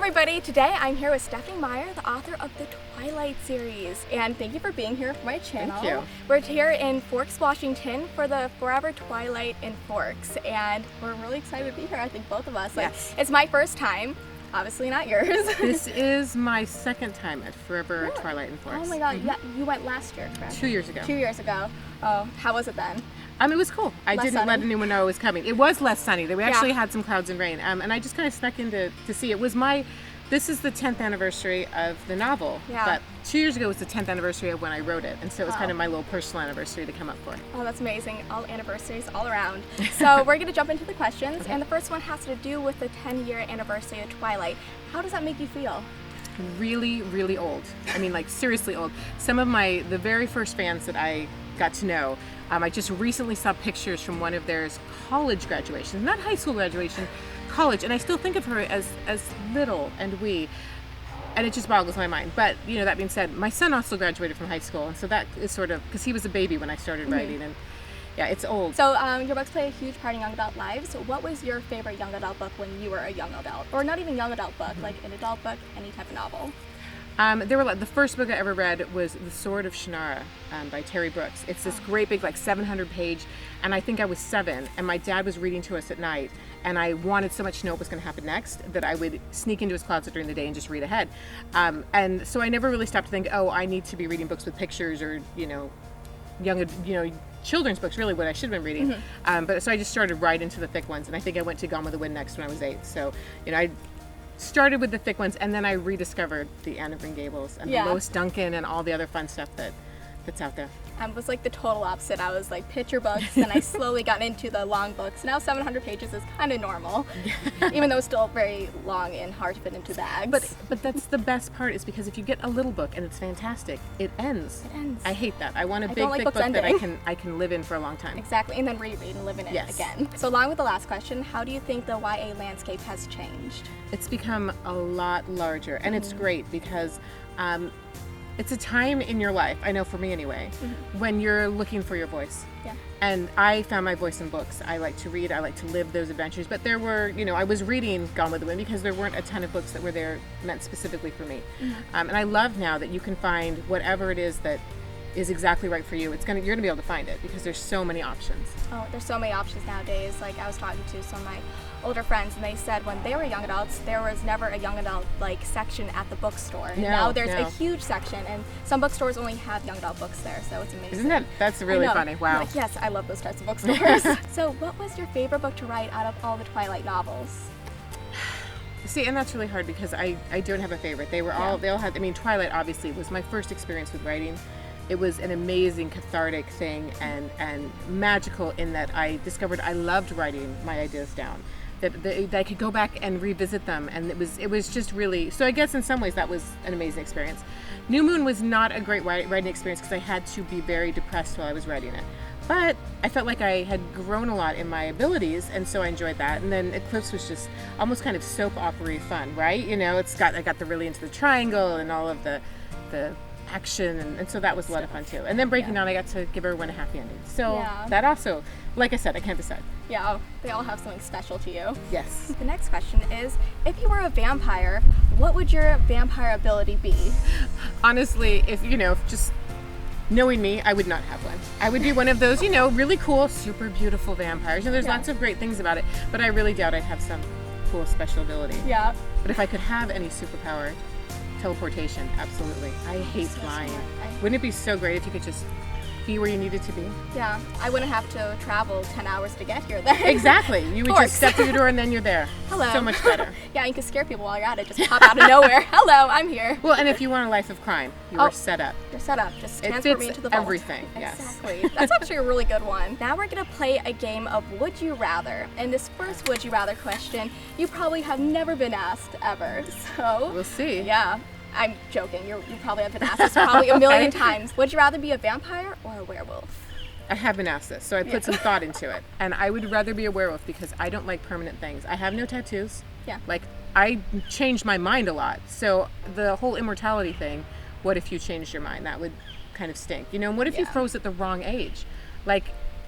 everybody, today I'm here with Stephenie Meyer, the author of the Twilight series, and thank you for being here for my channel. Thank you. We're here in Forks, Washington for the Forever Twilight in Forks, and we're really excited to be here, I think both of us. Yes. It's my first time, obviously not yours. This is my second time at Forever Twilight in Forks. Oh my god, yeah, you went last year, correct? 2 years ago. 2 years ago. Oh, how was it then? It was cool. I Less didn't sunny? let anyone know it was coming. It was less sunny. We Yeah. actually had some clouds and rain, and I just kind of snuck in to see. This is the 10th anniversary of the novel, Yeah. but 2 years ago was the 10th anniversary of when I wrote it, and so it was Wow. kind of my little personal anniversary to come up for. Oh, that's amazing. All anniversaries all around. So we're going to jump into the questions, and the first one has to do with the 10-year anniversary of Twilight. How does that make you feel? Really, really old. I mean, like seriously old. Some of the very first fans that I got to know, I just recently saw pictures from one of their college graduations, not high school graduation, college, and I still think of her as little and wee, and it just boggles my mind. But you know, that being said, my son also graduated from high school, and so that is sort of because he was a baby when I started writing, and yeah, it's old. So your books play a huge part in young adult lives. What was your favorite young adult book when you were a young adult, or not even young adult book, like an adult book, any type of novel? The first book I ever read was The Sword of Shannara by Terry Brooks. It's this great big, like 700 page, and I think I was 7, and my dad was reading to us at night, and I wanted so much to know what was going to happen next that I would sneak into his closet during the day and just read ahead. And so I never really stopped to think, oh, I need to be reading books with pictures or, children's books, really what I should have been reading. But so I just started right into the thick ones, and I think I went to Gone with the Wind next when I was 8. So, I started with the thick ones, and then I rediscovered the Anne of Green Gables and the Lois Duncan and all the other fun stuff that's out there. I was like the total opposite. I was like picture books, and I slowly got into the long books. Now 700 pages is kind of normal, even though it's still very long and hard to fit into bags. But that's the best part, is because if you get a little book and it's fantastic, it ends. It ends. I hate that. I want a I big, don't like thick books book that ending. I can live in for a long time. Exactly, and then reread and live in it Yes. again. So along with the last question, how do you think the YA landscape has changed? It's become a lot larger, and it's great because it's a time in your life, I know for me anyway, when you're looking for your voice. Yeah. And I found my voice in books. I like to read, I like to live those adventures, but there were, I was reading Gone with the Wind because there weren't a ton of books that were there meant specifically for me. And I love now that you can find whatever it is that is exactly right for you. You're gonna be able to find it because there's so many options. Oh, there's so many options nowadays. Like I was talking to some of my older friends, and they said when they were young adults, there was never a young adult section at the bookstore. Now there's a huge section, and some bookstores only have young adult books there, so it's amazing. That's really funny? Wow. Like, yes, I love those types of bookstores. So what was your favorite book to write out of all the Twilight novels? See, and that's really hard because I don't have a favorite. They all had, Twilight obviously was my first experience with writing. It was an amazing cathartic thing and magical in that I discovered I loved writing my ideas down. That I could go back and revisit them, and it was just really, so I guess in some ways that was an amazing experience. New Moon was not a great writing experience because I had to be very depressed while I was writing it. But I felt like I had grown a lot in my abilities, and so I enjoyed that. And then Eclipse was just almost kind of soap opera-y fun, right? I got really into the triangle and all of the action, and so that was a lot of fun too. And then Breaking Dawn, I got to give everyone a happy ending. So that also, like I said, I can't decide. Yeah, they all have something special to you. Yes. The next question is, if you were a vampire, what would your vampire ability be? Honestly, if just knowing me, I would not have one. I would be one of those, really cool, super beautiful vampires. And there's lots of great things about it, but I really doubt I'd have some cool special ability. Yeah. But if I could have any superpower, teleportation, absolutely. I hate flying. Wouldn't it be so great if you could just be where you needed to be? Yeah, I wouldn't have to travel 10 hours to get here then. Exactly. You would just step through the door and then you're there. Hello. So much better. Yeah, you can scare people while you're at it. Just pop out of nowhere. Hello, I'm here. Well, and if you want a life of crime, you are set up. You're set up. Just it transport me fits into the vault. everything. Yes. Exactly. That's actually a really good one. Now we're going to play a game of Would You Rather. And this first Would You Rather question, you probably have never been asked ever. So we'll see. Yeah. I'm joking. You probably have been asked this probably a million times. Would you rather be a vampire or a werewolf? I have been asked this, so I put some thought into it. And I would rather be a werewolf because I don't like permanent things. I have no tattoos. Yeah. I changed my mind a lot. So the whole immortality thing, what if you changed your mind? That would kind of stink. And what if you froze at the wrong age? Like,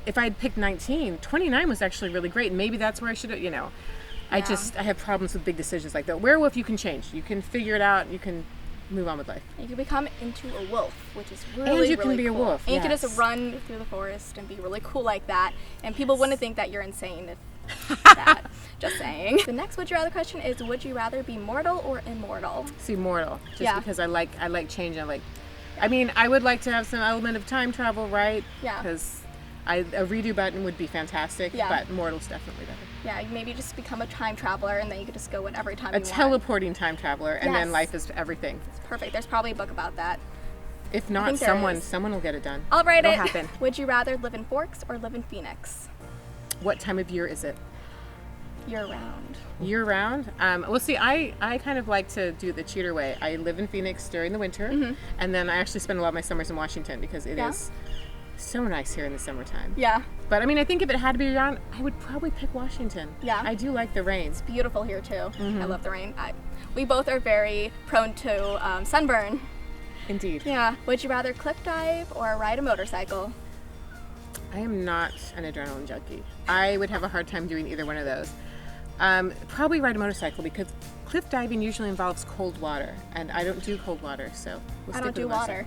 if I had picked 19, 29 was actually really great. And maybe that's where I should have, I have problems with big decisions like that. Werewolf, you can change. You can figure it out. You can move on with life. You can become into a wolf, which is really, and you really can be cool. a wolf. And yes. you can just run through the forest and be really cool like that. And people wouldn't think that you're insane if that. Just saying. The next would you rather question is, would you rather be mortal or immortal? See, mortal. Just because I like change. I would like to have some element of time travel, right? Yeah. Because a redo button would be fantastic, but mortal's definitely better. Yeah, maybe just become a time traveler and then you could just go whenever time you want. A teleporting time traveler, and then life is everything. It's perfect. There's probably a book about that. If not, someone will get it done. I'll write it. It'll happen. Would you rather live in Forks or live in Phoenix? What time of year is it? Year-round. Year-round? Well, see, I kind of like to do the cheater way. I live in Phoenix during the winter, and then I actually spend a lot of my summers in Washington because it is so nice here in the summertime. Yeah. But I think if it had to be year-round, I would probably pick Washington. Yeah. I do like the rain. It's beautiful here too. I love the rain. We both are very prone to sunburn. Indeed. Yeah. Would you rather cliff dive or ride a motorcycle? I am not an adrenaline junkie. I would have a hard time doing either one of those. Probably ride a motorcycle because cliff diving usually involves cold water, and I don't do cold water, so I don't do water.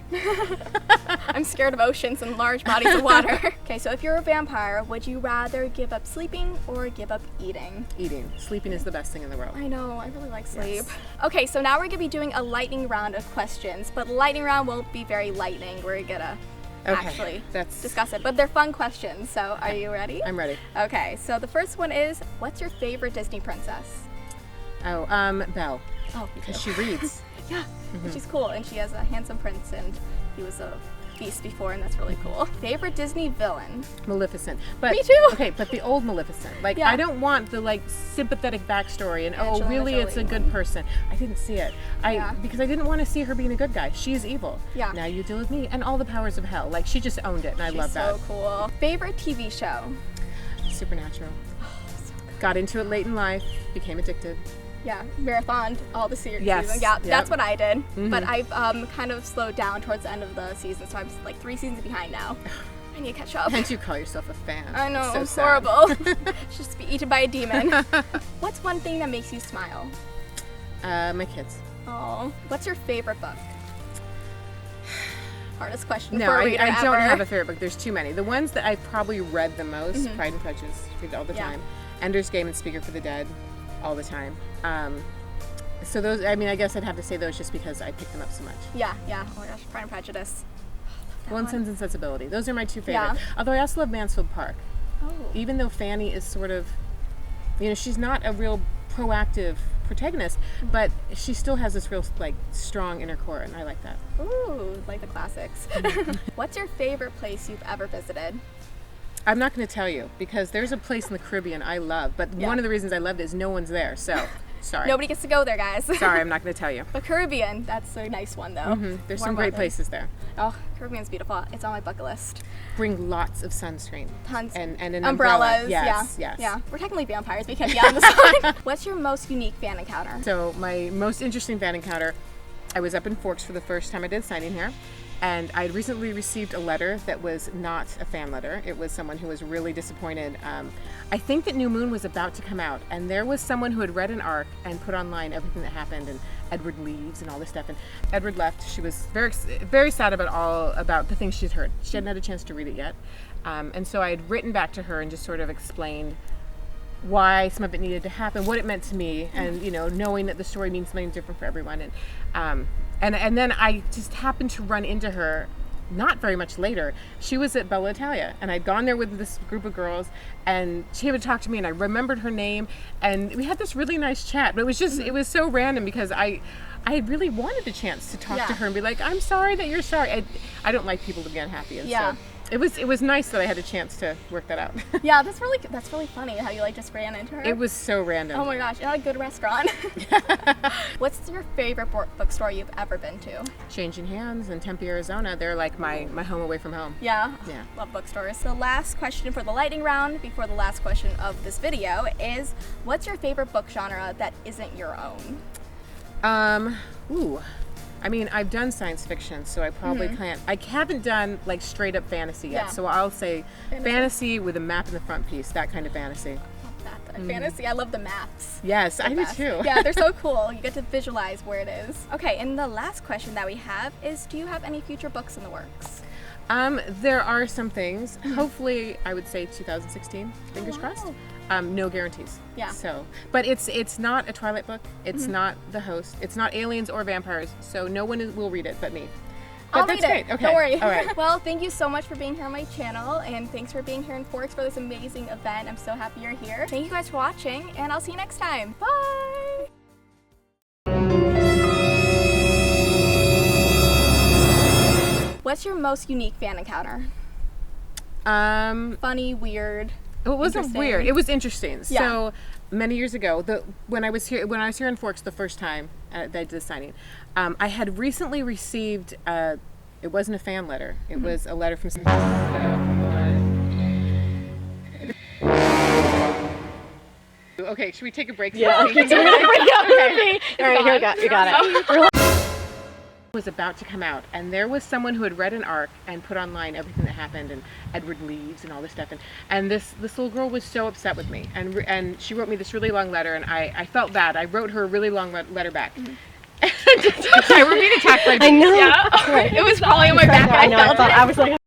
I'm scared of oceans and large bodies of water. Okay, so if you're a vampire, would you rather give up sleeping or give up eating? Eating. Sleeping is the best thing in the world. I know, I really like sleep. Yes. Okay, so now we're going to be doing a lightning round of questions, but the lightning round won't be very lightning. We're going to actually discuss it, but they're fun questions, so are you ready? I'm ready. Okay, so the first one is, what's your favorite Disney princess? Oh, Belle. Oh, because she reads. Yeah, and she's cool, and she has a handsome prince, and he was a beast before, and that's really cool. Favorite Disney villain? Maleficent. But, me too. Okay, but the old Maleficent. I don't want the sympathetic backstory and really it's a good person. I didn't see it. Because I didn't want to see her being a good guy. She's evil. Yeah. Now you deal with me and all the powers of hell. She just owned it, and I love that. She's so cool. Favorite TV show? Supernatural. Oh, so good. Got into it late in life, became addicted. Yeah, marathoned all the seasons. Yes. Yeah, that's what I did. But I've kind of slowed down towards the end of the season, so I'm 3 seasons behind now. I need to catch up. And you call yourself a fan. I know, so it's horrible. Should just be eaten by a demon. What's one thing that makes you smile? My kids. Oh, what's your favorite book? Hardest question for a reader I don't ever. have a favorite book. There's too many. The ones that I've probably read the most, Pride and Prejudice, read it all the time. Ender's Game and Speaker for the Dead, all the time. So those, I guess I'd have to say those just because I picked them up so much. Yeah. Oh my gosh, Pride and Prejudice. Well, and Sense and Sensibility. Those are my two favorite. Yeah. Although I also love Mansfield Park. Oh. Even though Fanny is sort of, she's not a real proactive protagonist, but she still has this real strong inner core, and I like that. Ooh, like the classics. What's your favorite place you've ever visited? I'm not going to tell you because there's a place in the Caribbean I love, but one of the reasons I loved it is no one's there, so sorry. Nobody gets to go there, guys. Sorry, I'm not going to tell you. The Caribbean, that's a nice one though. There's some great places there. Oh, Caribbean's beautiful. It's on my bucket list. Bring lots of sunscreen. Tons. And an umbrellas. Umbrella. Yes. Yeah. We're technically vampires. We can't be out in the sun. What's your most unique fan encounter? So my most interesting fan encounter, I was up in Forks for the first time I did signing here. And I had recently received a letter that was not a fan letter. It was someone who was really disappointed. I think that New Moon was about to come out, and there was someone who had read an arc and put online everything that happened, and Edward leaves and all this stuff. And Edward left. She was very, very sad about the things she'd heard. She hadn't had a chance to read it yet. And so I had written back to her and just sort of explained why some of it needed to happen, what it meant to me, and knowing that the story means something different for everyone. And then I just happened to run into her not very much later. She was at Bella Italia, and I'd gone there with this group of girls, and she would talk to me, and I remembered her name, and we had this really nice chat. But it was so random because I really wanted a chance to talk to her and be like, I'm sorry that you're sorry. I don't like people to be unhappy, and so it was nice that I had a chance to work that out. Yeah, that's really funny how you just ran into her. It was so random. Oh my gosh, at a good restaurant. What's your favorite bookstore you've ever been to? Changing Hands in Tempe, Arizona. They're like my home away from home. Yeah. Love bookstores. So last question for the lightning round before the last question of this video is, what's your favorite book genre that isn't your own? I've done science fiction, so I probably can't. I haven't done straight up fantasy yet, so I'll say fantasy with a map in the front piece, that kind of fantasy. Love that. fantasy. I love the maps. Yes, I do too. Yeah, they're so cool. You get to visualize where it is. Okay, and the last question that we have is, do you have any future books in the works? There are some things. Hopefully, I would say 2016. Fingers crossed. No guarantees. Yeah. So, but it's not a Twilight book. It's not The Host. It's not aliens or vampires. So no one will read it but me. But I'll that's read it. great. Okay. Don't worry. All right. Well, thank you so much for being here on my channel, and thanks for being here in Forks for this amazing event. I'm so happy you're here. Thank you guys for watching, and I'll see you next time. Bye. What's your most unique fan encounter? Funny, weird. It wasn't weird. It was interesting. Yeah. So many years ago, when I was here in Forks the first time that I did the signing, I had recently received. It wasn't a fan letter. It was a letter from. Okay, should we take a break? Yeah. Okay, so we're gonna break up the movie. All right, here we go. You got it. Was about to come out, and there was someone who had read an arc and put online everything that happened, and Edward leaves and all this stuff, and this little girl was so upset with me, and she wrote me this really long letter, and I felt bad. I wrote her a really long letter back. I were being attacked by bees. I know. Yeah. It was probably on my back. I know. I was like.